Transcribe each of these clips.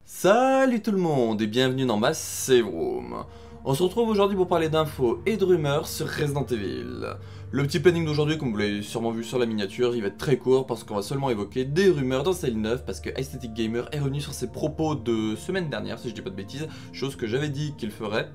Salut tout le monde et bienvenue dans ma save room. On se retrouve aujourd'hui pour parler d'infos et de rumeurs sur Resident Evil. Le petit planning d'aujourd'hui, comme vous l'avez sûrement vu sur la miniature, il va être très court parce qu'on va seulement évoquer des rumeurs dans Cell 9 parce que Aesthetic Gamer est revenu sur ses propos de semaine dernière, si je dis pas de bêtises, chose que j'avais dit qu'il ferait.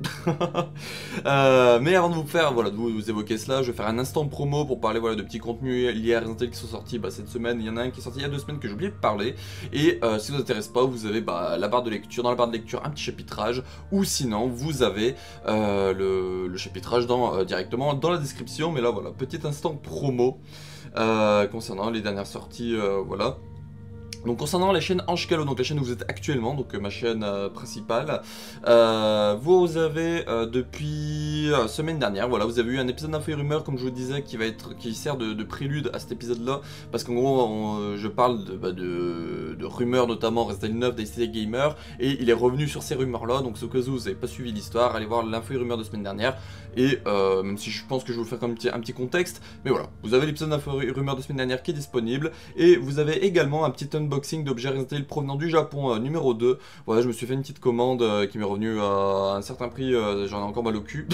Mais avant de vous faire, voilà, de vous évoquer cela, je vais faire un instant promo pour parler de petits contenus liés à Resident Evil qui sont sortis cette semaine. Il y en a un qui est sorti il y a 2 semaines que j'ai oublié de parler. Et si ça vous intéresse pas, vous avez la barre de lecture, dans la barre de lecture un petit chapitrage, ou sinon vous avez le chapitrage directement dans la description. Mais là voilà, petit instant promo concernant les dernières sorties, voilà. Donc concernant la chaîne Ange Calo, donc la chaîne où vous êtes actuellement, donc ma chaîne principale, vous avez depuis semaine dernière, voilà, vous avez eu un épisode d'info et rumeurs comme je vous disais qui sert de prélude à cet épisode-là, parce qu'en gros je parle de rumeurs notamment Resident Evil 9 d'Aesthetic Gamer, et il est revenu sur ces rumeurs-là, donc ce que vous n'avez pas suivi l'histoire, allez voir l'info et rumeurs de semaine dernière, et même si je pense que je vais vous faire comme un petit contexte, mais voilà, vous avez l'épisode d'info et rumeurs de semaine dernière qui est disponible, et vous avez également un petit unboxing d'objets Resident Evil provenant du Japon numéro 2. Voilà, je me suis fait une petite commande qui m'est revenue à un certain prix, j'en ai encore mal au cul.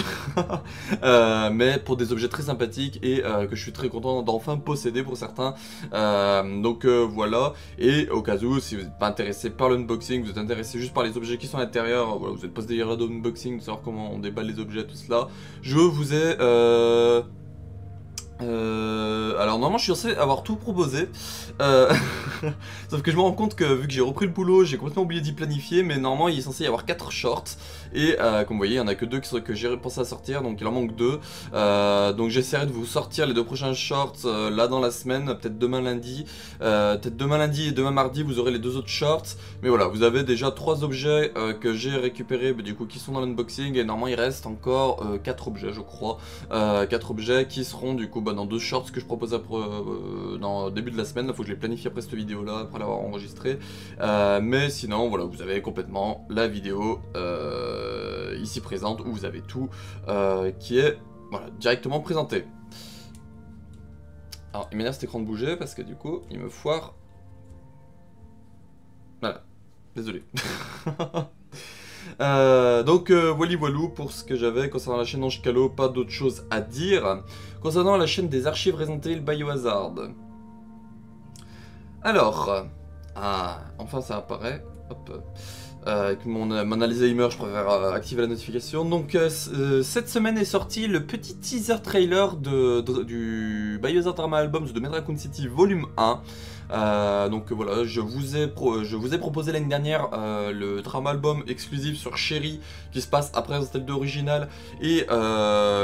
Mais pour des objets très sympathiques et que je suis très content d'enfin posséder pour certains. Voilà, et au cas où, si vous n'êtes pas intéressé par l'unboxing, vous êtes intéressé juste par les objets qui sont à l'intérieur, voilà, vous êtes pas ce délire d'unboxing, de savoir comment on déballe les objets, tout cela, je vous ai... alors normalement je suis censé avoir tout proposé, sauf que je me rends compte que vu que j'ai repris le boulot, j'ai complètement oublié d'y planifier, mais normalement il est censé y avoir 4 shorts, et comme vous voyez il n'y en a que 2 que j'ai pensé à sortir, donc il en manque 2, donc j'essaierai de vous sortir les 2 prochains shorts là dans la semaine, peut-être demain lundi et demain mardi vous aurez les 2 autres shorts, mais voilà, vous avez déjà 3 objets que j'ai récupérés, du coup qui sont dans l'unboxing, et normalement il reste encore 4 objets je crois, 4 objets qui seront du coup dans 2 shorts que je propose dans le début de la semaine. Il faut que je les planifie après cette vidéo là, après l'avoir enregistrée. Mais sinon, voilà, vous avez complètement la vidéo ici présente où vous avez tout qui est directement présenté. Alors, il m'énerve cet écran de bouger parce que du coup, il me foire. Voilà, désolé. Voilou pour ce que j'avais concernant la chaîne Ange Calo, pas d'autre chose à dire. Concernant la chaîne des archives Resident Evil Biohazard. Alors, enfin ça apparaît, hop. Avec mon Alzheimer, je préfère activer la notification. Donc cette semaine est sorti le petit teaser trailer du Biohazard Drama Albums de Dead Raccoon City Volume 1. Donc voilà, je vous ai proposé l'année dernière le drama album exclusif sur Sherry qui se passe après Resident Evil 2 original, et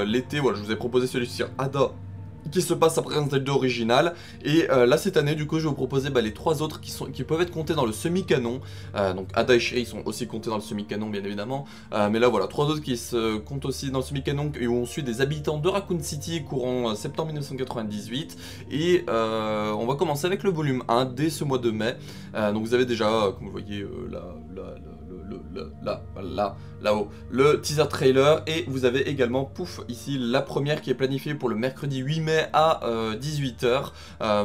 l'été, voilà, je vous ai proposé celui sur Ada qui se passe après Resident Evil 2 original, et là cette année du coup je vais vous proposer les 3 autres qui peuvent être comptés dans le semi-canon. Donc Ada et Sherry sont aussi comptés dans le semi-canon bien évidemment, mais là voilà, 3 autres qui se comptent aussi dans le semi-canon, et où on suit des habitants de Raccoon City courant septembre 1998, et on va commencer avec le volume 1 dès ce mois de mai. Donc vous avez déjà, comme vous voyez là-haut, le teaser trailer, et vous avez également, pouf, ici la première qui est planifiée pour le mercredi 8 mai à 18 h.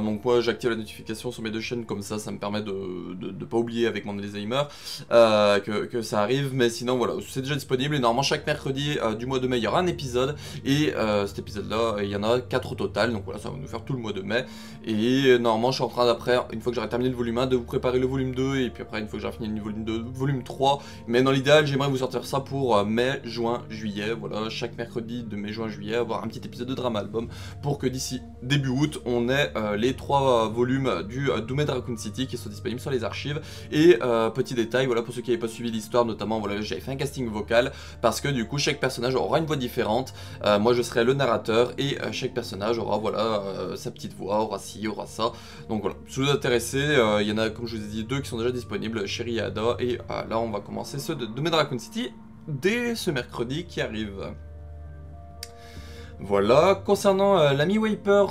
Donc moi j'active la notification sur mes 2 chaînes, comme ça me permet de pas oublier avec mon Alzheimer que ça arrive, mais sinon voilà, c'est déjà disponible, et normalement chaque mercredi du mois de mai il y aura un épisode, et cet épisode là il y en a 4 au total, donc voilà, ça va nous faire tout le mois de mai, et normalement je suis en train d'après, une fois que j'aurai terminé le volume 1, de vous préparer le volume 2, et puis après une fois que j'aurai fini le volume 2, volume 3, mais dans l'idéal j'aimerais vous sortir ça pour mai, juin, juillet, voilà, chaque mercredi de mai, juin, juillet, avoir un petit épisode de drama album pour que d'ici début août on ait les 3 volumes du Doom et Raccoon City qui sont disponibles sur les archives. Et petit détail, voilà, pour ceux qui n'avaient pas suivi l'histoire notamment, voilà, j'avais fait un casting vocal parce que du coup chaque personnage aura une voix différente. Moi je serai le narrateur, et chaque personnage aura voilà sa petite voix, aura ci, aura ça. Donc voilà, si vous êtes intéressés, il y en a comme je vous ai dit 2 qui sont déjà disponibles, Sherry et Ada, et là on va commencer ceux de Doom et Raccoon City dès ce mercredi qui arrive. Voilà, concernant l'ami Wiper,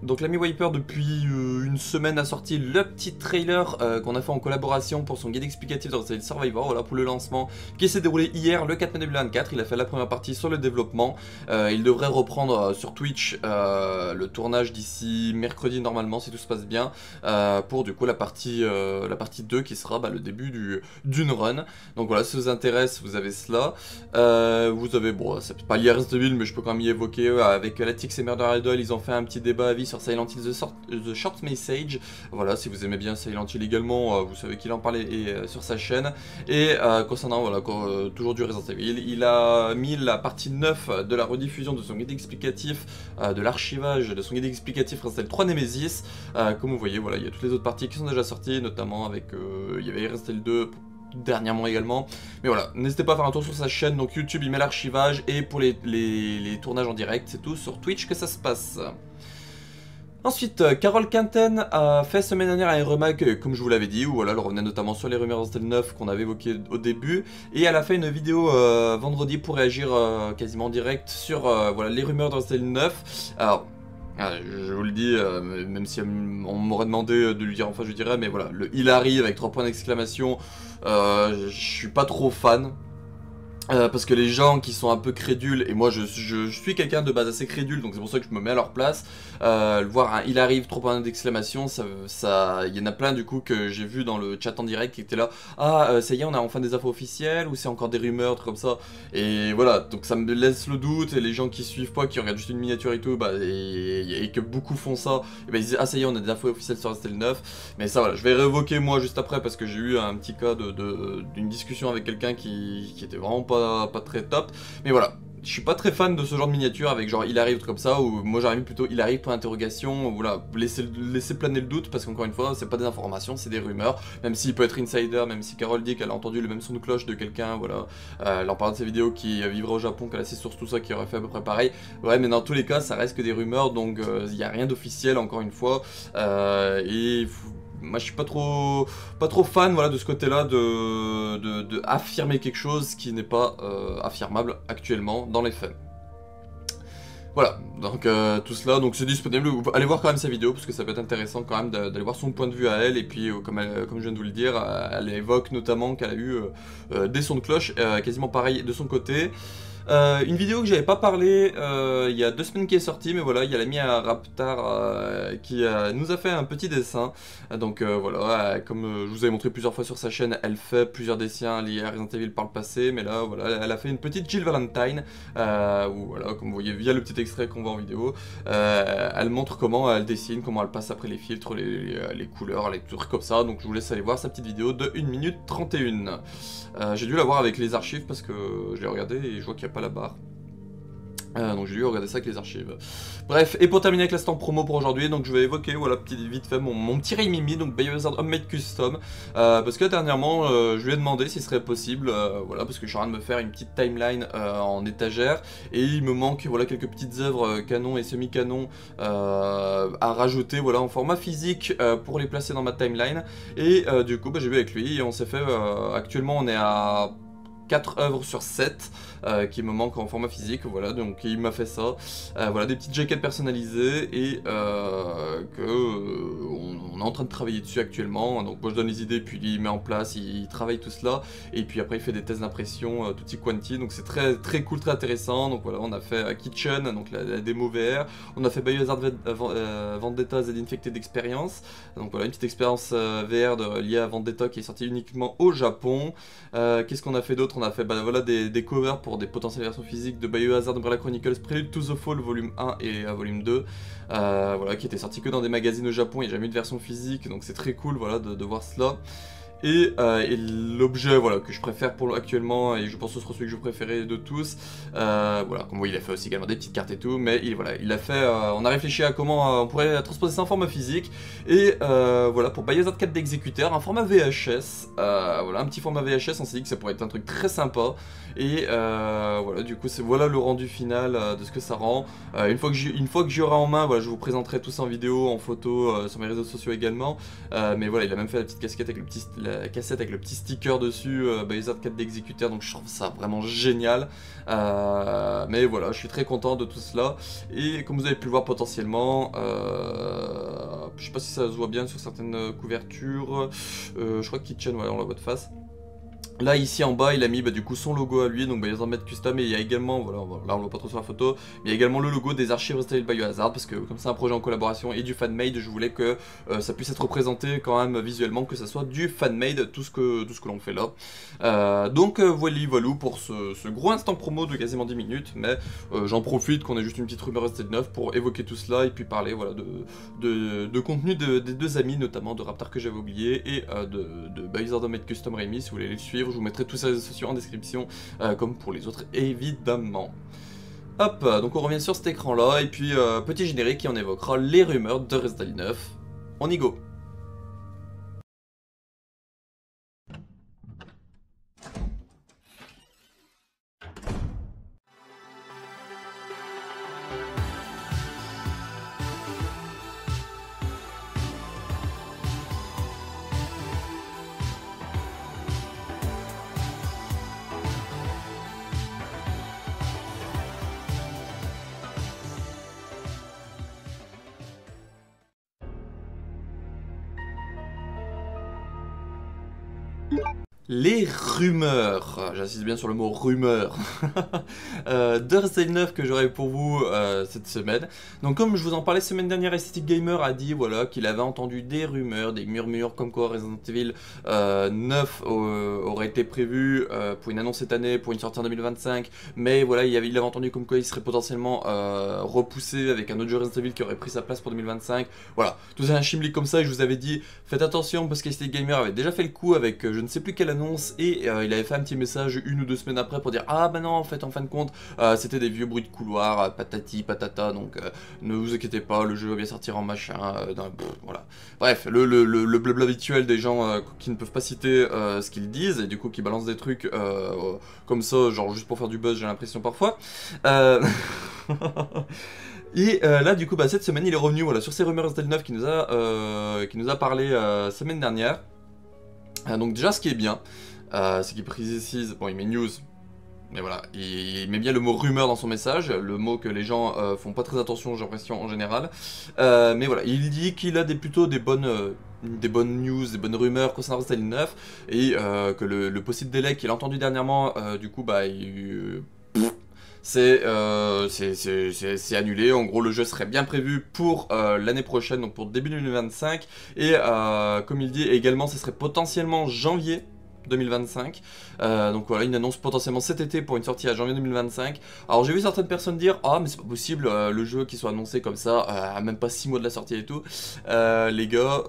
Donc l'ami Wiper depuis une semaine a sorti le petit trailer qu'on a fait en collaboration pour son guide explicatif dans Resident Evil Survivor, voilà pour le lancement qui s'est déroulé hier le 4 mai 2024. Il a fait la première partie sur le développement, il devrait reprendre sur Twitch le tournage d'ici mercredi normalement si tout se passe bien, pour du coup la partie 2 qui sera le début d'une run. Donc voilà, si ça vous intéresse vous avez cela, vous avez, bon c'est pas lié à Resident Evil mais je peux quand même y évoquer, avec Latix et Murder Idol ils ont fait un petit débat à vie sur Silent Hill The Short Message. Voilà, si vous aimez bien Silent Hill également, vous savez qu'il en parlait sur sa chaîne. Et concernant voilà, toujours du Resident Evil, il a mis la partie 9 de la rediffusion de son guide explicatif, de l'archivage de son guide explicatif Resident Evil 3 Nemesis. Comme vous voyez, voilà, il y a toutes les autres parties qui sont déjà sorties, notamment avec il y avait Resident Evil 2 dernièrement également. Mais voilà, n'hésitez pas à faire un tour sur sa chaîne, donc YouTube il met l'archivage, et pour les tournages en direct, c'est tout sur Twitch que ça se passe. Ensuite, Carole Quinten a fait semaine dernière un remake, comme je vous l'avais dit, où voilà, elle revenait notamment sur les rumeurs Resident Evil 9 qu'on avait évoqué au début, et elle a fait une vidéo vendredi pour réagir quasiment en direct sur voilà, les rumeurs de Resident Evil 9. Alors, je vous le dis, même si on m'aurait demandé de lui dire, enfin je dirais, mais voilà, le il arrive avec 3 points d'exclamation, je suis pas trop fan. Parce que les gens qui sont un peu crédules, et moi je suis quelqu'un de base assez crédule, donc c'est pour ça que je me mets à leur place, voir un il arrive 3 points d'exclamation, il y en a plein du coup que j'ai vu dans le chat en direct qui étaient là, ça y est on a enfin des infos officielles, ou c'est encore des rumeurs, trucs comme ça, et voilà, donc ça me laisse le doute, et les gens qui suivent pas, qui regardent juste une miniature et tout, et que beaucoup font ça, et ils disent ça y est on a des infos officielles sur Resident Evil 9, mais ça voilà, je vais réévoquer moi juste après, parce que j'ai eu un petit cas d'une discussion avec quelqu'un qui était vraiment pas très top, mais voilà, je suis pas très fan de ce genre de miniature avec genre il arrive comme ça, ou moi j'arrive plutôt il arrive point d'interrogation, voilà, laisser planer le doute, parce qu'encore une fois c'est pas des informations, c'est des rumeurs, même s'il peut être insider, même si Carole dit qu'elle a entendu le même son de cloche de quelqu'un, voilà, elle en parle de ses vidéos qui vivrait au Japon, qu'elle a ses sources, tout ça, qui aurait fait à peu près pareil, ouais, mais dans tous les cas ça reste que des rumeurs, donc il n'y a rien d'officiel encore une fois, et moi je suis pas trop fan, voilà, de ce côté-là de affirmer quelque chose qui n'est pas affirmable actuellement dans les faits. Voilà, donc tout cela, donc c'est disponible, allez voir quand même sa vidéo parce que ça peut être intéressant quand même d'aller voir son point de vue à elle, et puis comme je viens de vous le dire, elle évoque notamment qu'elle a eu des sons de cloche quasiment pareil de son côté. Une vidéo que j'avais pas parlé il y a 2 semaines qui est sortie, mais voilà, il y a l'ami à Raptar qui nous a fait un petit dessin. Donc voilà, comme je vous avais montré plusieurs fois sur sa chaîne, elle fait plusieurs dessins liés à Resident Evil par le passé, mais là voilà, elle a fait une petite Jill Valentine, où voilà, comme vous voyez via le petit extrait qu'on voit en vidéo, elle montre comment elle dessine, comment elle passe après les filtres, les couleurs, les trucs comme ça. Donc je vous laisse aller voir sa petite vidéo de 1 minute 31. J'ai dû la voir avec les archives parce que je l'ai regardé et je vois qu'il n'y a pas la barre. Donc j'ai dû regarder ça avec les archives. Bref, et pour terminer avec l'instant promo pour aujourd'hui, donc je vais évoquer, voilà, vite fait mon petit Ray-Mimi, donc Biohazard Homemade Custom, parce que dernièrement je lui ai demandé s'il serait possible, voilà, parce que je suis en train de me faire une petite timeline en étagère, et il me manque, voilà, quelques petites œuvres canon et semi-canon à rajouter, voilà, en format physique pour les placer dans ma timeline, et du coup j'ai vu avec lui et on s'est fait, actuellement on est à 4 œuvres sur 7 qui me manquent en format physique, voilà, donc il m'a fait ça, voilà, des petites jaquettes personnalisées, et on est en train de travailler dessus actuellement, donc moi je donne les idées, puis il met en place, il travaille tout cela, et puis après il fait des tests d'impression tutti quanti, donc c'est très cool, très intéressant. Donc voilà, on a fait Kitchen, donc la démo VR, on a fait Biohazard Vendetta Z Infected Experience, donc voilà, une petite expérience VR liée à Vendetta qui est sortie uniquement au Japon. Qu'est-ce qu'on a fait d'autre? On a fait voilà, des covers pour des potentielles versions physiques de Biohazard Umbrella Chronicles Prelude to the Fall volume 1 et volume 2, voilà, qui étaient sortis que dans des magazines au Japon, il n'y a jamais eu de version physique, donc c'est très cool, voilà, de voir cela. Et l'objet, voilà, que je préfère actuellement, et je pense que ce sera celui que je préférais de tous, voilà, comme vous voyez, il a fait aussi également des petites cartes et tout, mais voilà, il a fait, on a réfléchi à comment on pourrait transposer ça en format physique, et voilà, pour Biohazard 4 d'exécuteur, un format VHS, voilà, un petit format VHS, on s'est dit que ça pourrait être un truc très sympa, et voilà, du coup, voilà le rendu final de ce que ça rend. Une fois que j'aurai en main, voilà, je vous présenterai tout ça en vidéo, en photo, sur mes réseaux sociaux également, mais voilà, il a même fait la petite casquette avec la la cassette avec le petit sticker dessus, Biohazard 4 d'exécuteur, donc je trouve ça vraiment génial. Mais voilà, je suis très content de tout cela. Et comme vous avez pu le voir potentiellement, je sais pas si ça se voit bien sur certaines couvertures, je crois que Kitchen, voilà, on la voit de face. Là ici en bas il a mis du coup son logo à lui, donc Biohazard Custom, et il y a également, voilà, là on le voit pas trop sur la photo, mais il y a également le logo des archives Resident Evil Biohazard, parce que comme c'est un projet en collaboration et du fan-made, je voulais que ça puisse être représenté quand même visuellement, que ça soit du fan-made, tout ce que l'on fait là. Donc voilà pour ce gros instant promo de quasiment 10 minutes, mais j'en profite qu'on ait juste une petite rumeur Resident 9 pour évoquer tout cela, et puis parler voilà, de contenu des deux amis, notamment de Raptor que j'avais oublié, et de Biohazard Custom Rémi, si vous voulez les suivre. Je vous mettrai tous ces réseaux sociaux en description, comme pour les autres évidemment. Hop, donc on revient sur cet écran là, et puis petit générique qui en évoquera les rumeurs de Resident Evil 9. On y go. Les rumeurs, j'insiste bien sur le mot rumeur, de Resident Evil 9 que j'aurai pour vous cette semaine. Donc comme je vous en parlais semaine dernière, Aesthetic Gamer a dit voilà, qu'il avait entendu des rumeurs, des murmures comme quoi Resident Evil 9 aurait été prévu pour une annonce cette année, pour une sortie en 2025. Mais voilà, il avait entendu comme quoi il serait potentiellement repoussé avec un autre jeu Resident Evil qui aurait pris sa place pour 2025. Voilà, tout ça un chimblick comme ça, et je vous avais dit faites attention parce qu'Aesthetic Gamer avait déjà fait le coup avec je ne sais plus quelle annonce, et il avait fait un petit message 1 ou 2 semaines après pour dire ah bah non, en fait en fin de compte c'était des vieux bruits de couloir, patati patata, donc ne vous inquiétez pas, le jeu va bien sortir en machin, voilà. Bref, le blabla habituel des gens qui ne peuvent pas citer ce qu'ils disent, et du coup qui balancent des trucs comme ça, genre juste pour faire du buzz, j'ai l'impression parfois. Et là du coup cette semaine il est revenu voilà, sur ces rumeurs Resident 9 qui nous a parlé semaine dernière. Donc déjà ce qui est bien, c'est qu'il précise, bon il met news, mais voilà, il met bien le mot rumeur dans son message, le mot que les gens font pas très attention, j'ai l'impression en général. Mais voilà, il dit qu'il a plutôt des bonnes news, des bonnes rumeurs concernant Resident Evil 9, et que le possible délai qu'il a entendu dernièrement, du coup c'est annulé. En gros le jeu serait bien prévu pour l'année prochaine, donc pour début 2025, et comme il dit également ce serait potentiellement janvier 2025, donc voilà, une annonce potentiellement cet été pour une sortie à janvier 2025. Alors j'ai vu certaines personnes dire ah mais c'est pas possible, le jeu qui soit annoncé comme ça à même pas 6 mois de la sortie et tout. Les gars,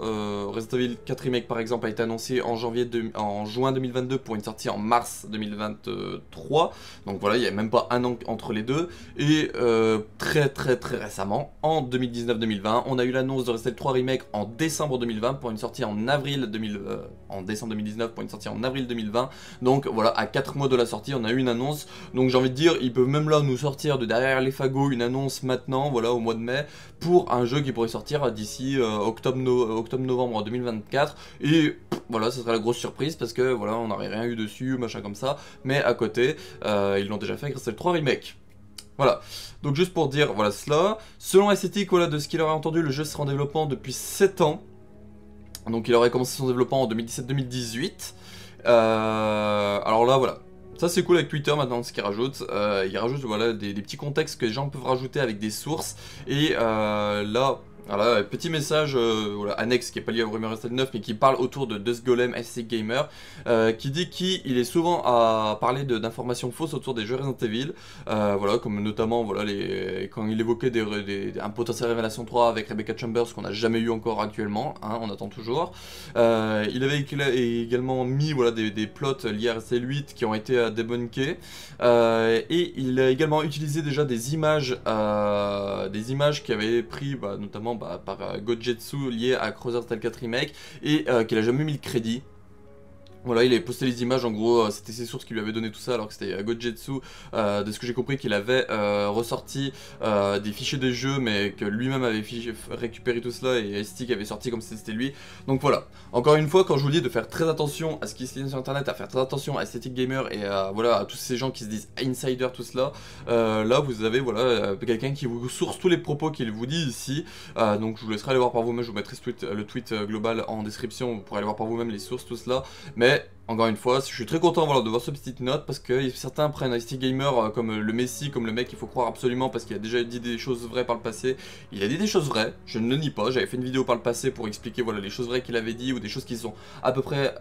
Resident Evil 4 Remake par exemple a été annoncé en juin 2022 pour une sortie en mars 2023, donc voilà, il n'y a même pas un an entre les deux. Et très récemment, en 2019-2020, on a eu l'annonce de Resident Evil 3 Remake en décembre 2020 pour une sortie en avril en décembre 2019 pour une sortie en avril 2020. Donc voilà, à 4 mois de la sortie, on a eu une annonce. Donc j'ai envie de dire, ils peuvent même là nous sortir de derrière les fagots une annonce maintenant, voilà, au mois de mai, pour un jeu qui pourrait sortir d'ici octobre-novembre 2024. Et voilà, ce serait la grosse surprise parce que voilà, on n'aurait rien eu dessus, machin comme ça. Mais à côté, ils l'ont déjà fait avec Resident Evil 3 Remake. Voilà, donc juste pour dire voilà cela. Selon Aesthetic, voilà, de ce qu'il aurait entendu, le jeu sera en développement depuis 7 ans. Donc il aurait commencé son développement en 2017-2018. Alors là voilà, ça c'est cool avec Twitter maintenant ce qu'il rajoute. Il rajoute voilà, des petits contextes que les gens peuvent rajouter avec des sources. Et là, voilà, petit message voilà, annexe qui n'est pas lié à Rumeur Resident 9 mais qui parle autour de Dust Golem SC Gamer, qui dit qu'il est souvent à parler d'informations fausses autour des jeux Resident Evil, voilà, comme notamment voilà, quand il évoquait un potentiel Révélation 3 avec Rebecca Chambers qu'on n'a jamais eu encore actuellement, hein, on attend toujours. Il avait également mis voilà, des plots liés à Resident 8 qui ont été débunkés, et il a également utilisé déjà des images qui avaient pris notamment par Gojetsu lié à Crusader Style 4 Remake, et qu'il a jamais mis le crédit. Voilà, il avait posté les images, en gros, c'était ses sources qui lui avaient donné tout ça, alors que c'était Gojetsu, de ce que j'ai compris, qu'il avait ressorti des fichiers de jeu, mais que lui-même avait récupéré tout cela, et Stick avait sorti comme si c'était lui. Donc voilà, encore une fois, quand je vous dis de faire très attention à ce qui se lit sur internet, à faire très attention à Aesthetic Gamer, et voilà, à tous ces gens qui se disent insider, tout cela, là vous avez voilà, quelqu'un qui vous source tous les propos qu'il vous dit ici, donc je vous laisserai aller voir par vous-même, je vous mettrai le tweet global en description, vous pourrez aller voir par vous-même les sources, tout cela, mais encore une fois, je suis très content voilà, de voir cette petite note parce que certains prennent Aesthetic Gamer comme le Messi, comme le mec qu'il faut croire absolument parce qu'il a déjà dit des choses vraies par le passé. Il a dit des choses vraies, je ne le nie pas, j'avais fait une vidéo par le passé pour expliquer voilà, les choses vraies qu'il avait dit ou des choses qui sont à peu près,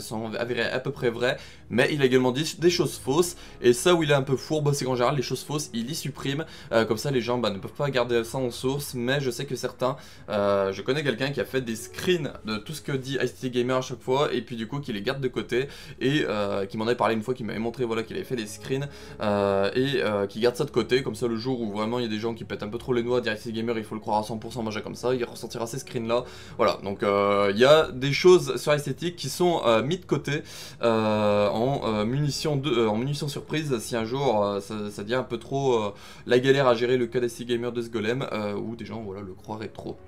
sont avérées à peu près vraies, mais il a également dit des choses fausses et ça où il est un peu fourbe, c'est qu'en général les choses fausses il y supprime, comme ça les gens ne peuvent pas garder ça en source, mais je sais que certains, je connais quelqu'un qui a fait des screens de tout ce que dit Aesthetic Gamer à chaque fois et puis du coup qui les garde de côté et qui m'en avait parlé une fois, qui m'avait montré voilà, qu'il avait fait des screens qui garde ça de côté, comme ça le jour où vraiment il y a des gens qui pètent un peu trop les noix, Aesthetic Gamer il faut le croire à 100% manger comme ça, il ressortira ces screens là, voilà, donc il y a des choses sur Aesthetic qui sont mis de côté en munitions surprise si un jour ça devient un peu trop la galère à gérer le cas d'Aesthetic Gamer de ce golem, où des gens voilà, le croiraient trop.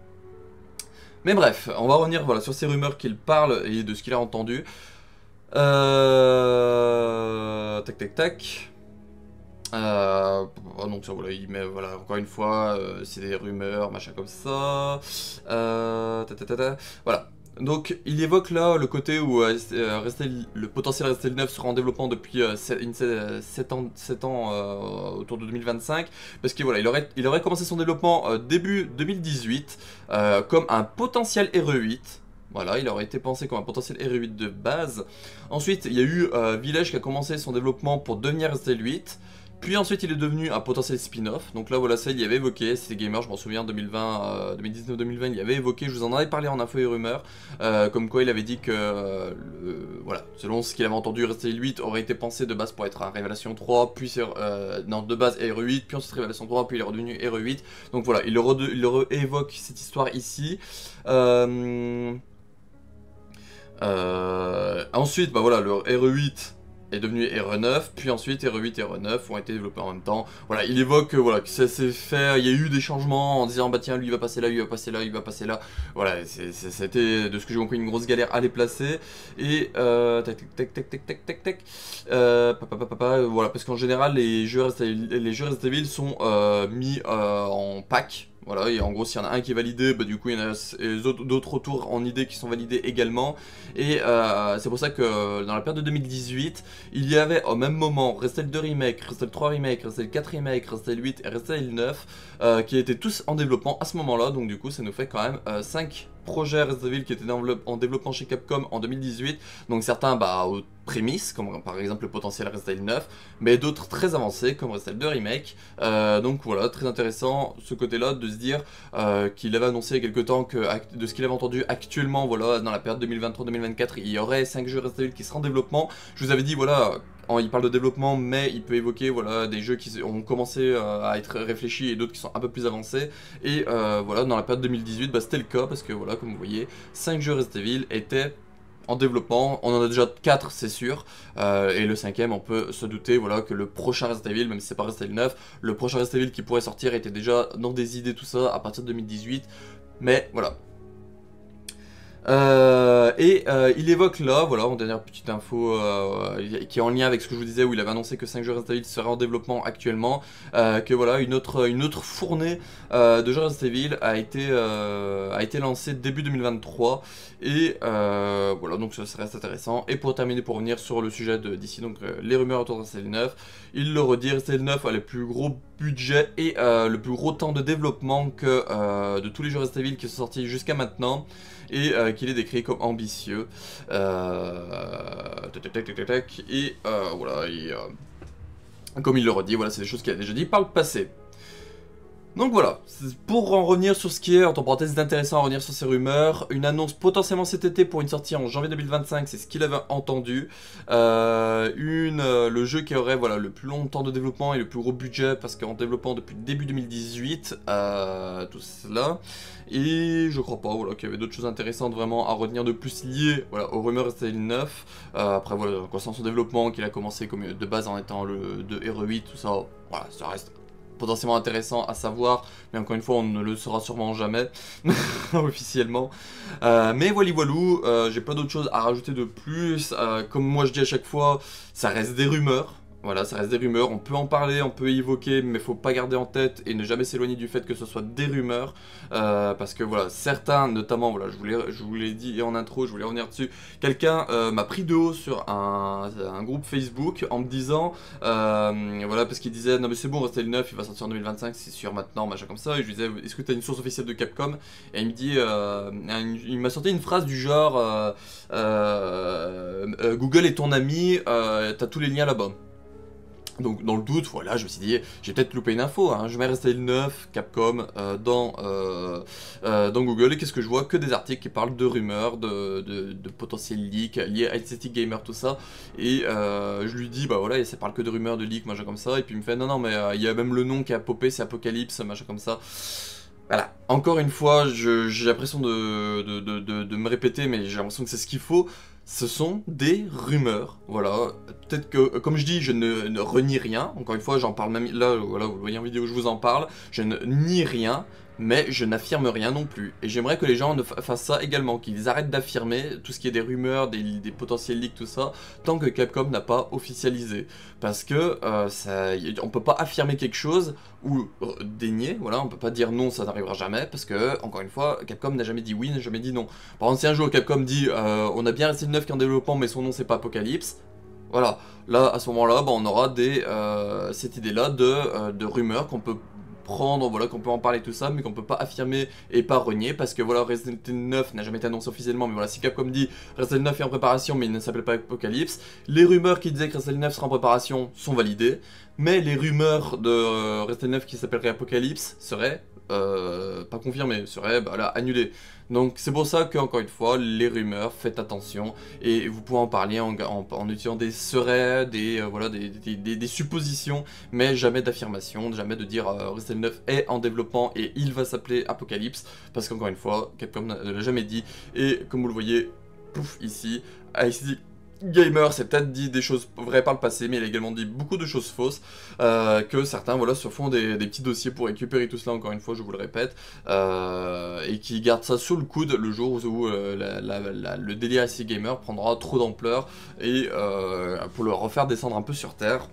Mais bref, on va revenir voilà, sur ces rumeurs qu'il parle et de ce qu'il a entendu. Tac tac tac. Donc ça voilà, il met voilà, encore une fois, c'est des rumeurs, machin comme ça. Voilà. Donc il évoque là le côté où le potentiel Restel 9 sera en développement depuis 7 ans autour de 2025, parce que voilà, il aurait commencé son développement début 2018 comme un potentiel RE8. Voilà, il aurait été pensé comme un potentiel RE8 de base. Ensuite, il y a eu Village qui a commencé son développement pour devenir Restel 8. Puis ensuite, il est devenu un potentiel spin-off. Donc là, voilà, ça, il y avait évoqué. C'était Gamer, je m'en souviens, 2020, 2019-2020, il y avait évoqué. Je vous en avais parlé en info et rumeurs. Comme quoi, il avait dit que, voilà, selon ce qu'il avait entendu, Restel 8 aurait été pensé de base pour être un Révélation 3, puis non, de base RE8, puis ensuite Révélation 3, puis il est redevenu RE8. Donc voilà, il évoque cette histoire ici. Ensuite, bah voilà, le RE8 est devenu RE9, puis ensuite RE8 et RE9 ont été développés en même temps. Voilà, il évoque voilà, que ça s'est fait, il y a eu des changements en disant bah tiens lui il va passer là, lui il va passer là, il va passer là. Voilà, c'était de ce que j'ai compris une grosse galère à les placer. Et tac. Voilà, parce qu'en général les jeux Resident Evil sont mis en pack. Voilà, et en gros s'il y en a un qui est validé, bah, du coup il y en a d'autres retours en idée qui sont validés également. Et c'est pour ça que dans la période de 2018, il y avait au même moment Restel 2 Remake, Restel 3 Remake, Restel 4 Remake, Restel 8 et Restel 9 qui étaient tous en développement à ce moment-là. Donc du coup ça nous fait quand même 5 projets Resident Evil qui étaient en développement chez Capcom en 2018. Donc certains bah, aux prémices, comme par exemple le potentiel Resident Evil 9, mais d'autres très avancés comme Resident Evil 2 Remake. Donc voilà, très intéressant ce côté-là de se dire qu'il avait annoncé il y a quelques temps que de ce qu'il avait entendu actuellement, voilà, dans la période 2023-2024, il y aurait 5 jeux Resident Evil qui seraient en développement. Je vous avais dit, voilà, il parle de développement, mais il peut évoquer voilà, des jeux qui ont commencé à être réfléchis et d'autres qui sont un peu plus avancés. Et voilà, dans la période 2018, bah, c'était le cas parce que voilà, comme vous voyez, 5 jeux Resident Evil étaient en développement. On en a déjà 4 c'est sûr, et le 5ème on peut se douter voilà, que le prochain Resident Evil, même si c'est pas Resident Evil 9, le prochain Resident Evil qui pourrait sortir était déjà dans des idées tout ça à partir de 2018, mais voilà. Il évoque là, voilà, en dernière petite info qui est en lien avec ce que je vous disais où il avait annoncé que 5 jeux Resident Evil seraient en développement actuellement, que voilà, une autre fournée de jeux Resident Evil a été lancée début 2023 et voilà, donc ça reste intéressant. Et pour terminer, pour revenir sur le sujet d'ici, donc les rumeurs autour de Resident Evil 9, il le redit, Resident Evil 9 a le plus gros budget et le plus gros temps de développement que de tous les jeux Resident Evil qui sont sortis jusqu'à maintenant, et qu'il est décrit comme ambitieux. Et voilà, comme il le redit, voilà, c'est des choses qu'il a déjà dit par le passé. Donc voilà, pour en revenir sur ce qui est, entre parenthèses, intéressant à revenir sur ces rumeurs, une annonce potentiellement cet été pour une sortie en janvier 2025, c'est ce qu'il avait entendu. Le jeu qui aurait voilà, le plus long temps de développement et le plus gros budget, parce qu'en développant depuis début 2018, tout cela. Et je crois pas voilà, qu'il y avait d'autres choses intéressantes vraiment à retenir de plus liées voilà, aux rumeurs Resident Evil 9. Après voilà, concernant son développement, qu'il a commencé comme de base en étant le de RE8, tout ça, voilà, ça reste potentiellement intéressant à savoir, mais encore une fois on ne le saura sûrement jamais officiellement. Mais voilà voilou, j'ai pas d'autres choses à rajouter de plus. Comme moi je dis à chaque fois, ça reste des rumeurs. Voilà, ça reste des rumeurs, on peut en parler, on peut évoquer, mais faut pas garder en tête et ne jamais s'éloigner du fait que ce soit des rumeurs. Parce que voilà, certains, notamment, voilà, je vous l'ai dit en intro, je voulais revenir dessus, quelqu'un m'a pris de haut sur un groupe Facebook en me disant, voilà, parce qu'il disait, non mais c'est bon, Resident Evil 9, il va sortir en 2025, c'est sûr maintenant, machin comme ça, et je lui disais, est-ce que t'as une source officielle de Capcom? Et il me dit, il m'a sorti une phrase du genre, Google est ton ami, t'as tous les liens là-bas. Donc dans le doute, voilà, je me suis dit, j'ai peut-être loupé une info, hein. Je mets Resident Evil 9, Capcom dans Google, et qu'est-ce que je vois? Que des articles qui parlent de rumeurs, de potentiels leaks liés à Aesthetic Gamer, tout ça, et je lui dis, bah voilà, et ça parle que de rumeurs, de leaks, machin comme ça, et puis il me fait, non, non, mais il y a même le nom qui a popé, c'est Apocalypse, machin comme ça. Voilà, encore une fois, j'ai l'impression de me répéter, mais j'ai l'impression que c'est ce qu'il faut. Ce sont des rumeurs, voilà. Peut-être que, comme je dis, je ne renie rien. Encore une fois, j'en parle même là, voilà, vous le voyez en vidéo, je vous en parle. Je ne nie rien, mais je n'affirme rien non plus. Et j'aimerais que les gens fassent ça également, qu'ils arrêtent d'affirmer tout ce qui est des rumeurs, des potentiels leaks, tout ça, tant que Capcom n'a pas officialisé. Parce que on peut pas affirmer quelque chose ou dénier, voilà, on peut pas dire non, ça n'arrivera jamais, parce que, encore une fois, Capcom n'a jamais dit oui, n'a jamais dit non. Par exemple, si un jour Capcom dit on a bien Resident Evil 9 qui est en développement, mais son nom c'est pas Apocalypse, voilà, là, à ce moment-là, bah, on aura cette idée-là de rumeurs qu'on peut prendre, voilà, qu'on peut en parler tout ça, mais qu'on peut pas affirmer et pas renier, parce que voilà, Resident Evil 9 n'a jamais été annoncé officiellement, mais voilà, si Capcom dit Resident Evil 9 est en préparation, mais il ne s'appelle pas Apocalypse, les rumeurs qui disaient que Resident Evil 9 sera en préparation sont validées, mais les rumeurs de Resident Evil 9 qui s'appellerait Apocalypse seraient pas confirmées, seraient bah, là, annulées. Donc c'est pour ça que, encore une fois, les rumeurs, faites attention, et vous pouvez en parler en utilisant des serais, voilà, des suppositions, mais jamais d'affirmation, jamais de dire Resident Evil 9 est en développement et il va s'appeler Apocalypse, parce qu'encore une fois, Capcom ne l'a jamais dit, et comme vous le voyez, pouf, ici, Gamer s'est peut-être dit des choses vraies par le passé, mais il a également dit beaucoup de choses fausses, que certains voilà, se font des petits dossiers pour récupérer tout cela, encore une fois, je vous le répète, et qui gardent ça sous le coude le jour où le délire IC Gamer prendra trop d'ampleur, et pour le refaire descendre un peu sur Terre.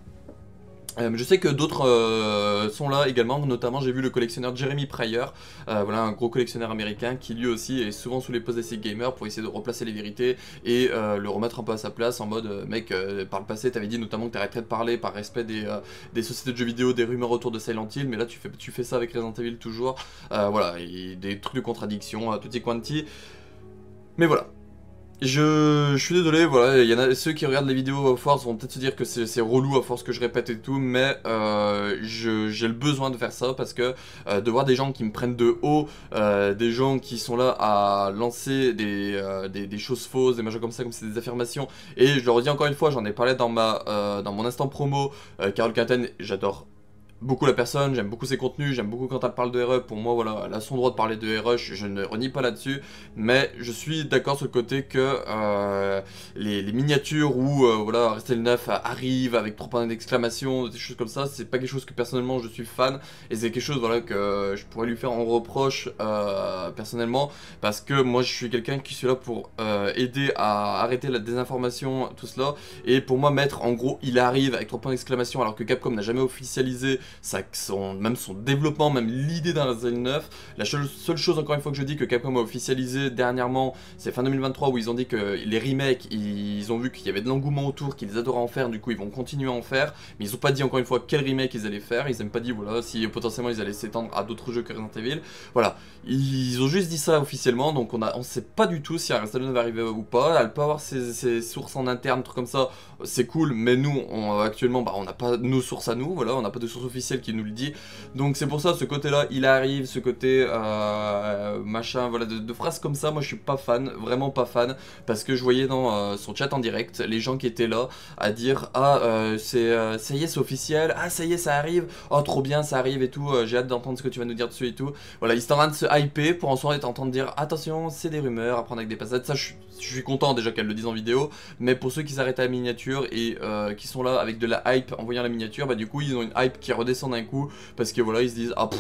Je sais que d'autres sont là également, notamment j'ai vu le collectionneur Jeremy Pryor, voilà, un gros collectionneur américain qui lui aussi est souvent sous les posts d'essai gamer pour essayer de replacer les vérités et le remettre un peu à sa place en mode mec, par le passé t'avais dit notamment que t'arrêterais de parler par respect des sociétés de jeux vidéo, des rumeurs autour de Silent Hill, mais là tu fais ça avec Resident Evil toujours, voilà, et des trucs de contradiction, tutti quanti, mais voilà. Je suis désolé, voilà, il y en a ceux qui regardent les vidéos à force vont peut-être se dire que c'est relou à force que je répète et tout, mais j'ai le besoin de faire ça parce que de voir des gens qui me prennent de haut, des gens qui sont là à lancer des choses fausses, des machins comme ça, comme c'est des affirmations, et je le redis encore une fois, j'en ai parlé dans mon instant promo, Carole Quinten, j'adore beaucoup la personne, j'aime beaucoup ses contenus, j'aime beaucoup quand elle parle de RE, pour moi voilà, elle a son droit de parler de RE, je ne renie pas là-dessus, mais je suis d'accord sur le côté que les miniatures où voilà, Resident Evil 9 arrive avec trop points d'exclamation, des choses comme ça, c'est pas quelque chose que personnellement je suis fan, et c'est quelque chose voilà, que je pourrais lui faire en reproche personnellement, parce que moi je suis quelqu'un qui suis là pour aider à arrêter la désinformation, tout cela, et pour moi mettre en gros il arrive avec 3 points d'exclamation alors que Capcom n'a jamais officialisé même son développement, même l'idée d'un Resident Evil 9. La seule chose encore une fois que je dis que Capcom a officialisé dernièrement, c'est fin 2023 où ils ont dit que les remakes, ils ont vu qu'il y avait de l'engouement autour, qu'ils adoraient en faire, du coup ils vont continuer à en faire, mais ils ont pas dit encore une fois quel remake ils allaient faire, ils n'ont pas dit voilà si potentiellement ils allaient s'étendre à d'autres jeux que Resident Evil, voilà, ils ont juste dit ça officiellement, donc on sait pas du tout si un Resident Evil va arriver ou pas, elle peut avoir ses sources en interne, trucs comme ça, c'est cool, mais nous actuellement bah, on n'a pas nos sources à nous, voilà, on n'a pas de sources officielles officielle qui nous le dit. Donc c'est pour ça, ce côté-là, il arrive, ce côté machin, voilà, de phrases comme ça, moi je suis pas fan, vraiment pas fan, parce que je voyais dans son chat en direct, les gens qui étaient là, à dire, ah, ça y est, c'est officiel, ah, ça y est, ça arrive, oh, trop bien, ça arrive et tout, j'ai hâte d'entendre ce que tu vas nous dire dessus et tout. Voilà, il est en train de se hyper pour ensuite être en train de dire, attention, c'est des rumeurs, à prendre avec des passages, ça je suis content déjà qu'elle le dise en vidéo, mais pour ceux qui s'arrêtent à la miniature et qui sont là avec de la hype en voyant la miniature, bah du coup ils ont une hype qui redescend d'un coup, parce que voilà, ils se disent, ah pff,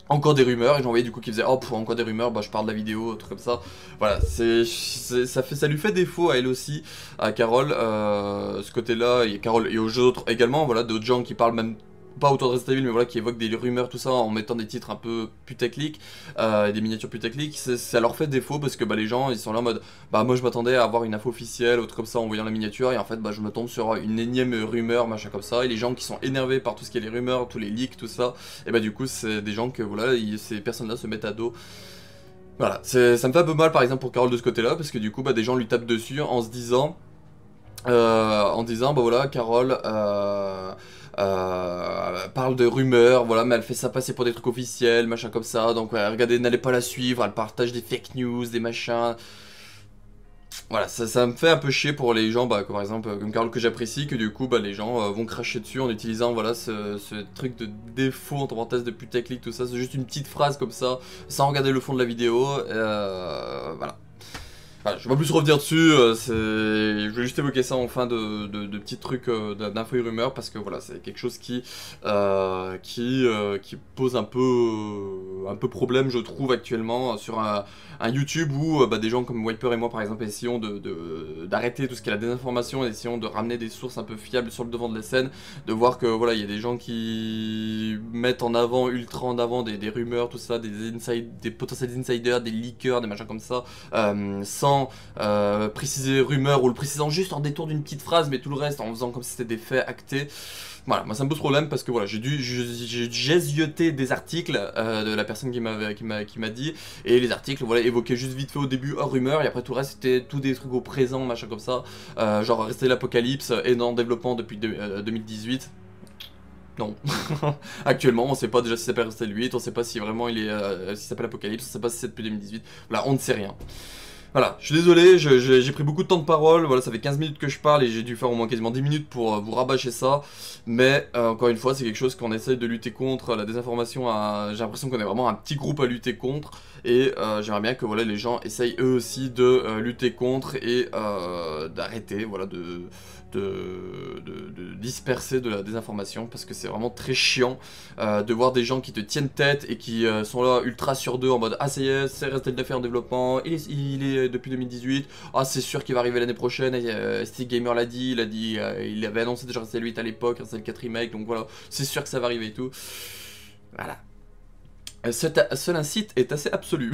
encore des rumeurs, et j'en voyais du coup qui faisait, oh pff, encore des rumeurs, bah je parle de la vidéo, un truc comme ça. Voilà, ça lui fait défaut à elle aussi, à Carole, ce côté-là, et Carole et aux autres également, voilà, d'autres gens qui parlent même pas autour de Resident Evil, mais voilà, qui évoquent des rumeurs, tout ça, en mettant des titres un peu putaclic, des miniatures putaclic, ça leur fait défaut parce que bah, les gens ils sont là en mode, bah moi je m'attendais à avoir une info officielle, autre comme ça en voyant la miniature, et en fait bah je me tombe sur une énième rumeur, machin comme ça, et les gens qui sont énervés par tout ce qui est les rumeurs, tous les leaks, tout ça, et bah du coup c'est des gens que voilà, ces personnes-là se mettent à dos. Voilà, ça me fait un peu mal par exemple pour Carole de ce côté-là, parce que du coup bah des gens lui tapent dessus en se disant, bah voilà, Carole, parle de rumeurs, voilà, mais elle fait ça passer pour des trucs officiels, machin comme ça, donc ouais, regardez, n'allez pas la suivre, elle partage des fake news, des machins. Voilà, ça me fait un peu chier pour les gens, bah, comme par exemple, comme Carole que j'apprécie, que du coup, bah, les gens vont cracher dessus en utilisant, voilà, ce truc de défaut, entre parenthèses, de putaclic, tout ça, c'est juste une petite phrase comme ça, sans regarder le fond de la vidéo, voilà. Voilà, je vais pas plus revenir dessus, je vais juste évoquer ça en fin de petits trucs d'infos et rumeurs, parce que voilà, c'est quelque chose qui pose un peu problème, je trouve, actuellement, sur un YouTube où bah, des gens comme Wiper et moi, par exemple, essayons d'arrêter tout ce qui est la désinformation, et essayons de ramener des sources un peu fiables sur le devant de la scène, de voir que voilà, il y a des gens qui mettent en avant, ultra en avant des rumeurs, tout ça, des potentiels insiders, des leakers, des machins comme ça, sans préciser rumeur ou le précisant juste en détour d'une petite phrase, mais tout le reste en faisant comme si c'était des faits actés. Voilà, moi ça me pose problème parce que voilà, j'ai zioté des articles de la personne qui m'a dit, et les articles voilà évoquaient juste vite fait au début rumeur, et après tout le reste c'était tout des trucs au présent, machin comme ça, genre rester l'Apocalypse est en développement depuis 2018. Non. Actuellement, on sait pas déjà si ça s'appelle Resident Evil 8, on sait pas si vraiment il est s'il s'appelle Apocalypse, on sait pas si c'est depuis 2018. Voilà, on ne sait rien. Voilà, je suis désolé, j'ai pris beaucoup de temps de parole, voilà, ça fait 15 minutes que je parle et j'ai dû faire au moins quasiment 10 minutes pour vous rabâcher ça. Mais encore une fois, c'est quelque chose qu'on essaie de lutter contre, la désinformation, j'ai l'impression qu'on est vraiment un petit groupe à lutter contre. Et j'aimerais bien que voilà, les gens essayent eux aussi de lutter contre et d'arrêter, voilà, de disperser de la désinformation, parce que c'est vraiment très chiant de voir des gens qui te tiennent tête et qui sont là ultra sur deux en mode ah ça y est, c'est Resident Evil en développement, il est depuis 2018, ah c'est sûr qu'il va arriver l'année prochaine, Stick Gamer l'a dit, il avait annoncé déjà Resident Evil 8 à l'époque, Resident Evil 4 Remake, donc voilà, c'est sûr que ça va arriver et tout. Voilà. Seul un site est assez absolu.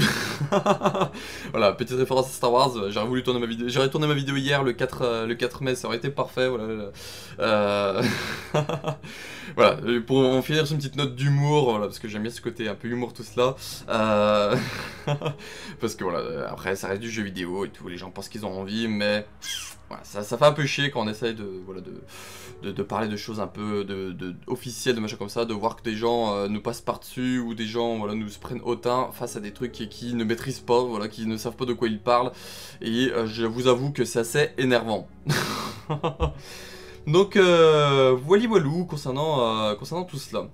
Voilà, petite référence à Star Wars, j'aurais voulu tourner ma vidéo. J'aurais tourné ma vidéo hier, le 4 mai, ça aurait été parfait, voilà. Voilà, pour en finir sur une petite note d'humour, voilà, parce que j'aime bien ce côté un peu humour tout cela. Parce que voilà, après ça reste du jeu vidéo et tout, les gens pensent qu'ils ont envie, mais... Voilà, ça fait un peu chier quand on essaye de parler de choses un peu officielles, de machin comme ça, de voir que des gens nous passent par-dessus, ou des gens voilà, nous se prennent hautain face à des trucs qui ne maîtrisent pas, voilà, qui ne savent pas de quoi ils parlent, et je vous avoue que c'est assez énervant. Donc voilà voilou concernant tout cela.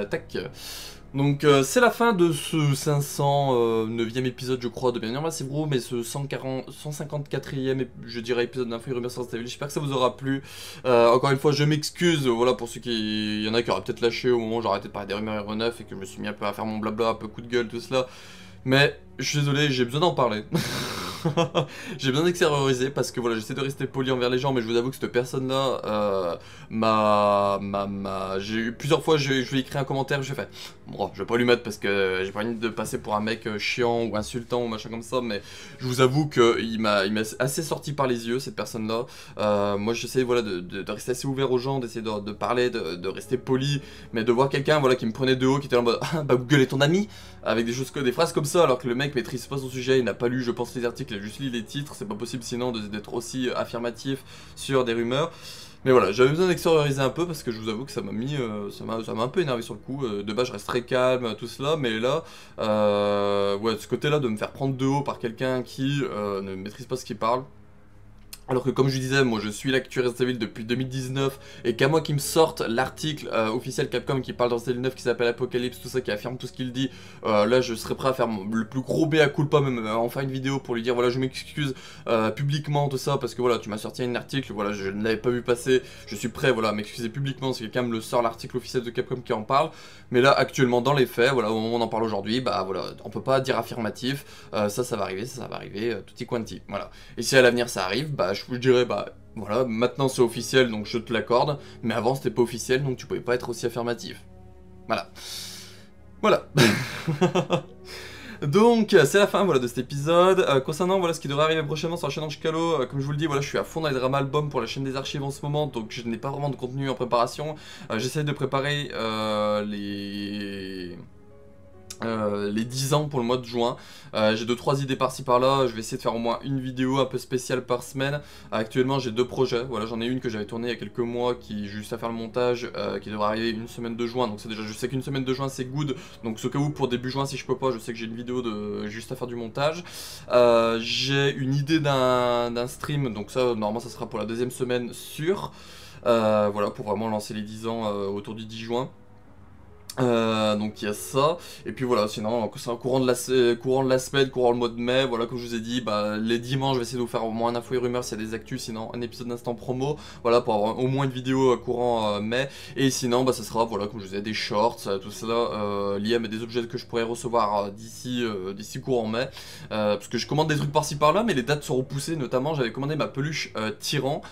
Tac. Donc c'est la fin de ce 509e épisode je crois de Bienvenue dans Massive Room, mais ce 154e je dirais épisode d'Info et Rumeurs sur Resident Evil. J'espère que ça vous aura plu. Encore une fois je m'excuse, voilà, pour ceux qui... Il y en a qui auraient peut-être lâché au moment où j'ai arrêté de parler des rumeurs R9 et que je me suis mis un peu à faire mon blabla, un peu coup de gueule, tout cela. Mais je suis désolé, j'ai besoin d'en parler. J'ai besoin d'extérioriser parce que voilà, j'essaie de rester poli envers les gens, mais je vous avoue que cette personne-là j'ai eu plusieurs fois, je lui ai écrit un commentaire, j'ai fait bon, je vais pas lui mettre parce que j'ai pas envie de passer pour un mec chiant ou insultant ou machin comme ça, mais je vous avoue que il m'a assez sorti par les yeux, cette personne-là. Moi j'essaie voilà, de rester assez ouvert aux gens, d'essayer de parler, de rester poli, mais de voir quelqu'un voilà, qui me prenait de haut, qui était là en mode ah bah Google est ton ami, avec des phrases comme ça, alors que le mec maîtrise pas son sujet, il n'a pas lu je pense les articles l'article et juste lis les titres, c'est pas possible sinon d'être aussi affirmatif sur des rumeurs. Mais voilà, j'avais besoin d'extérioriser un peu parce que je vous avoue que ça m'a mis, ça m'a un peu énervé sur le coup. De base, je reste très calme, tout cela, mais là, ouais, de ce côté-là, de me faire prendre de haut par quelqu'un qui ne maîtrise pas ce qu'il parle. Alors que comme je disais, moi je suis l'actu Resident Evil depuis 2019 et qu'à moi qui me sorte l'article officiel Capcom qui parle dans Resident Evil 9 qui s'appelle Apocalypse, tout ça, qui affirme tout ce qu'il dit, là je serais prêt à faire le plus gros mea culpa, même en faire une vidéo pour lui dire voilà je m'excuse publiquement tout ça parce que voilà tu m'as sorti un article, voilà je ne l'avais pas vu passer, je suis prêt voilà à m'excuser publiquement si quelqu'un me le sort l'article officiel de Capcom qui en parle, mais là actuellement dans les faits, voilà au moment où on en parle aujourd'hui, bah voilà on peut pas dire affirmatif, ça va arriver, ça va arriver, tutti quanti, voilà. Et si à l'avenir ça arrive, bah je vous dirais bah voilà, maintenant c'est officiel donc je te l'accorde, mais avant c'était pas officiel donc tu pouvais pas être aussi affirmatif. Voilà. Voilà. Donc c'est la fin voilà, de cet épisode. Concernant voilà, ce qui devrait arriver prochainement sur la chaîne Ange-Calo, comme je vous le dis, voilà, je suis à fond dans les dramas albums pour la chaîne des archives en ce moment, donc je n'ai pas vraiment de contenu en préparation. J'essaie de préparer les 10 ans pour le mois de juin. J'ai 2-3 idées par-ci par-là, je vais essayer de faire au moins une vidéo un peu spéciale par semaine. Actuellement j'ai 2 projets, voilà, j'en ai une que j'avais tournée il y a quelques mois qui est juste à faire le montage, qui devrait arriver une semaine de juin, donc c'est déjà, je sais qu'une semaine de juin c'est good, donc ce cas où pour début juin si je peux pas, je sais que j'ai une vidéo de juste à faire du montage. J'ai une idée d'un stream, donc ça normalement ça sera pour la 2e semaine sûre, voilà, pour vraiment lancer les 10 ans autour du 10 juin. Donc il y a ça, et puis voilà, sinon c'est un courant de la semaine, courant le mois de mai, voilà, comme je vous ai dit, bah, les dimanches je vais essayer de vous faire au moins un info et rumeur s'il y a des actus, sinon un épisode d'instant promo, voilà, pour avoir au moins une vidéo courant mai, et sinon bah ça sera, voilà, comme je vous ai dit, des shorts, tout ça, lié à des objets que je pourrais recevoir d'ici courant mai, parce que je commande des trucs par-ci par-là, mais les dates sont repoussées, notamment j'avais commandé ma peluche Tyran,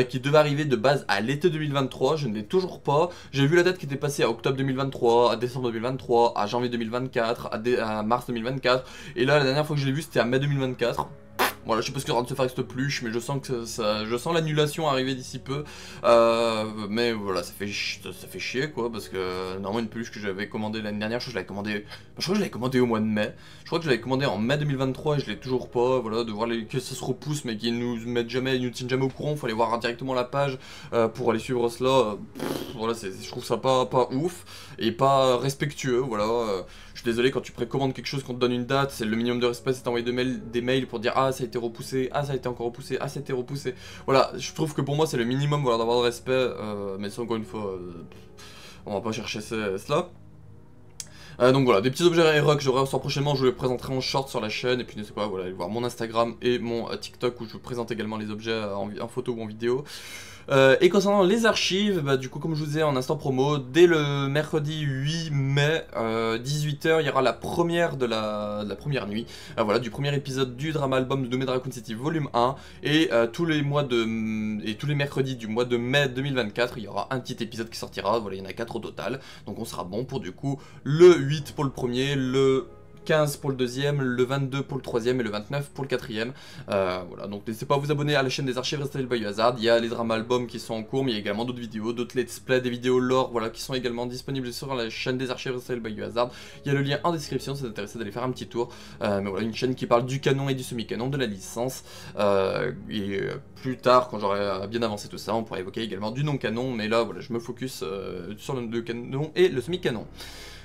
qui devait arriver de base à l'été 2023, je ne l'ai toujours pas, j'ai vu la date qui était passée à octobre 2023, à décembre 2023, à janvier 2024, à mars 2024, et là la dernière fois que je l'ai vu c'était à mai 2024. Voilà, je sais pas ce qu'il y aura de se faire avec cette peluche, mais je sens que je sens l'annulation arriver d'ici peu. Mais voilà, ça fait chier quoi, parce que normalement une peluche que j'avais commandée l'année dernière, je crois que je l'avais commandée au mois de mai. Je crois que je l'avais commandée en mai 2023 et je l'ai toujours pas. Voilà, de voir que ça se repousse, mais qu'ils nous mettent jamais, ils nous tiennent jamais au courant. Faut aller voir directement la page pour aller suivre cela. Voilà, je trouve ça pas ouf et pas respectueux. Voilà. Je suis désolé, quand tu précommandes quelque chose, qu'on te donne une date, c'est le minimum de respect, c'est d'envoyer des mails pour dire ah ça a été repoussé, ah ça a été encore repoussé, ah ça a été repoussé. Voilà, je trouve que pour moi c'est le minimum voilà, d'avoir de respect, mais ça encore une fois, on va pas chercher cela. Donc voilà, des petits objets RE que j'aurai prochainement, je vous les présenterai en short sur la chaîne, et puis n'hésitez pas voilà, allez voir mon Instagram et mon TikTok où je vous présente également les objets en photo ou en vidéo. Et concernant les archives, bah, du coup comme je vous disais en instant promo, dès le mercredi 8 mai 18h il y aura la première de la première nuit, voilà, du premier épisode du drama album de Doom Raccoon City volume 1, et tous les mercredis du mois de mai 2024 il y aura un petit épisode qui sortira, voilà, il y en a 4 au total, donc on sera bon pour du coup le 8 pour le premier, le 15 pour le deuxième, le 22 pour le troisième et le 29 pour le quatrième. Voilà, donc n'hésitez pas à vous abonner à la chaîne des archives Resident Evil Biohazard. Il y a les dramas albums qui sont en cours, mais il y a également d'autres vidéos, d'autres let's play, des vidéos lore, voilà, qui sont également disponibles sur la chaîne des archives Resident Evil Biohazard. Il y a le lien en description si vous êtes intéressé d'aller faire un petit tour. Mais voilà, une chaîne qui parle du canon et du semi-canon de la licence. Et plus tard, quand j'aurai bien avancé tout ça, on pourra évoquer également du non-canon, mais là, voilà, je me focus sur le canon et le semi-canon.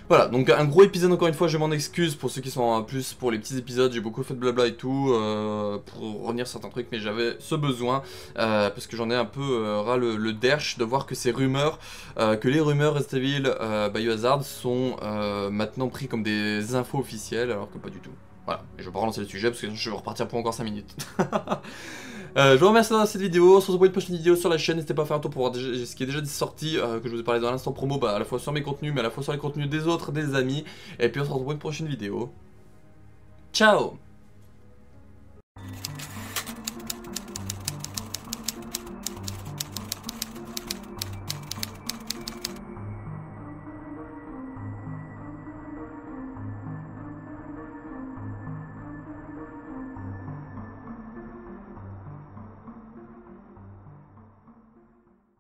Voilà, donc un gros épisode encore une fois, je m'en excuse pour ceux qui sont en plus pour les petits épisodes, j'ai beaucoup fait de blabla et tout, pour revenir sur certains trucs, mais j'avais ce besoin, parce que j'en ai un peu ras le derche de voir que ces rumeurs, que les rumeurs Resident Evil Biohazard sont maintenant pris comme des infos officielles, alors que pas du tout. Voilà, et je vais pas relancer le sujet parce que je vais repartir pour encore 5 minutes. Je vous remercie dans cette vidéo, on se retrouve pour une prochaine vidéo sur la chaîne, n'hésitez pas à faire un tour pour voir ce qui est déjà sorti, que je vous ai parlé dans l'instant promo, bah, à la fois sur mes contenus, mais à la fois sur les contenus des autres, des amis, et puis on se retrouve pour une prochaine vidéo. Ciao!